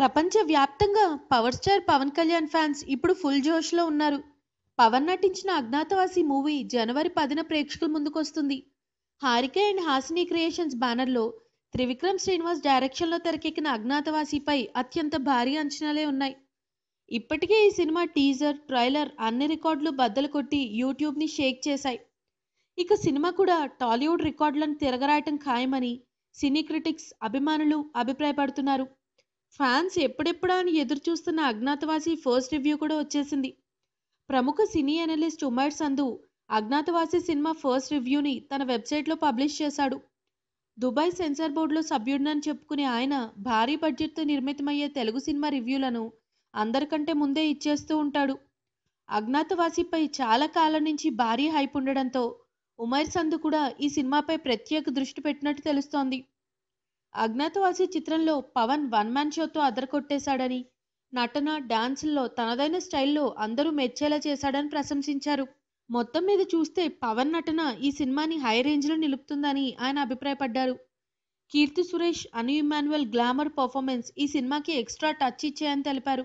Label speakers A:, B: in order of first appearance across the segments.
A: ప్రపంచవ్యాప్తంగా power star Pawan Kalyan fans ఇప్పుడు full జోష్లో ఉన్నారు. పవన్ నటించిన అజ్ఞాతవాసి మూవీ జనవరి 10న ప్రేక్షకుల ముందుకొస్తుంది. హారిక అండ్ హాసిని క్రియేషన్స్ బ్యానర్లో త్రివిక్రమ్ శ్రీనివాస్ డైరెక్షన్లో తెరకెక్కిన అజ్ఞాతవాసిపై అత్యంత భారీ అంచనాలే ఉన్నాయి. ఇప్పటికే ఈ సినిమా టీజర్, ట్రైలర్ అన్ని రికార్డులు బద్దలు కొట్టి యూట్యూబ్ని షేక్ చేశాయి. ఇక సినిమా కూడా టాలీవుడ్ రికార్డులను తిరగరాయటం ఖాయమని సినీ క్రిటిక్స్, అభిమానులు అభిప్రాయపడుతున్నారు. ఫ్యాన్స్ ఎప్పుడెప్పుడా అని ఎదురు చూస్తున్న అజ్ఞాతవాసి ఫస్ట్ రివ్యూ కూడా వచ్చేసింది. ప్రముఖ సినీ analyst Umair Sandhu Agnyaathavaasi cinema first రివ్యూని తన వెబ్సైట్లో పబ్లిష్ చేశాడు. దుబాయ్ సెన్సార్ బోర్డులో సభ్యుడినని చెప్పుకునే ఆయన భారీ బడ్జెట్తో నిర్మితమయ్యే తెలుగు సినిమా రివ్యూలను అందరికంటే ముందే ఇచ్చేస్తూ ఉంటాడు. అజ్ఞాతవాసిపై చాలా కాలం నుంచి భారీ హైప్ ఉండడంతో ఉమైర్ సంధు కూడా ఈ సినిమాపై ప్రత్యేక దృష్టి పెట్టినట్టు తెలుస్తోంది. అజ్ఞాతవాసి చిత్రంలో పవన్ వన్ మ్యాన్ షోతో అదరకొట్టేశాడని, నటన, డాన్సుల్లో తనదైన స్టైల్లో అందరూ మెచ్చేలా చేశాడని ప్రశంసించారు. మొత్తం మీద చూస్తే పవన్ నటన ఈ సినిమాని హై రేంజ్లో నిలుపుతుందని ఆయన అభిప్రాయపడ్డారు. కీర్తి సురేష్, అను ఇమాన్యుయల్ గ్లామర్ పర్ఫార్మెన్స్ ఈ సినిమాకి ఎక్స్ట్రా టచ్ ఇచ్చాయని తెలిపారు.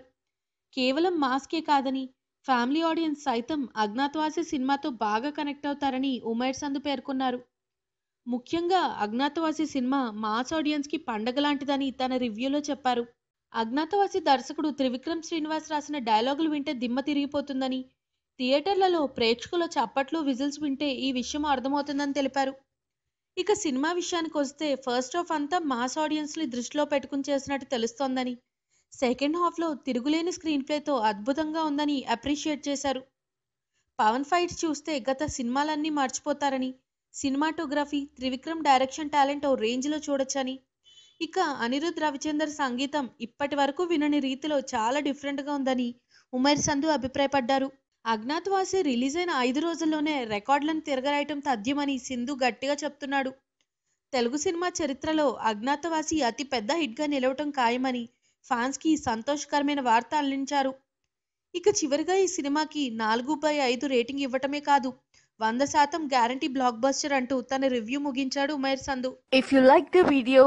A: కేవలం మాస్కే కాదని ఫ్యామిలీ ఆడియన్స్ సైతం అజ్ఞాతవాసి సినిమాతో బాగా కనెక్ట్ అవుతారని ఉమైర్ సంధు పేర్కొన్నారు. ముఖ్యంగా అజ్ఞాతవాసి సినిమా మాస్ ఆడియన్స్కి పండగ లాంటిదని తన రివ్యూలో చెప్పారు. అజ్ఞాతవాసి దర్శకుడు త్రివిక్రమ్ శ్రీనివాస్ రాసిన డైలాగులు వింటే దిమ్మ తిరిగిపోతుందని, థియేటర్లలో ప్రేక్షకుల చప్పట్లు, విజిల్స్ వింటే ఈ విషయం అర్థమవుతుందని తెలిపారు. ఇక సినిమా విషయానికి వస్తే ఫస్ట్ హాఫ్ అంతా మాస్ ఆడియన్స్ని దృష్టిలో పెట్టుకుని చేసినట్టు తెలుస్తోందని, సెకండ్ హాఫ్లో తిరుగులేని స్క్రీన్ ప్లేతో అద్భుతంగా ఉందని అప్రిషియేట్ చేశారు. పవన్ ఫైట్స్ చూస్తే గత సినిమాలన్నీ మర్చిపోతారని, సినిమాటోగ్రఫీ, త్రివిక్రమ్ డైరెక్షన్ టాలెంట్ ఓ రేంజ్లో చూడొచ్చని, ఇక అనిరుద్ రవిచందర్ సంగీతం ఇప్పటి వరకు వినని రీతిలో చాలా డిఫరెంట్గా ఉందని ఉమైర్ సంధు అభిప్రాయపడ్డారు. అజ్ఞాతవాసి రిలీజ్ అయిన 5 రోజుల్లోనే రికార్డులను తిరగరాయటం తథ్యమని సింధు గట్టిగా చెప్తున్నాడు. తెలుగు సినిమా చరిత్రలో అజ్ఞాతవాసి అతి పెద్ద హిట్గా నిలవటం ఖాయమని ఫ్యాన్స్కి సంతోషకరమైన వార్త అందించారు. ఇక చివరిగా ఈ సినిమాకి 4/5 రేటింగ్ ఇవ్వటమే కాదు, 100% గ్యారంటీ బ్లాక్ బస్టర్ అంటూ తన రివ్యూ ముగించాడు Umair Sandhu.
B: If you like the video,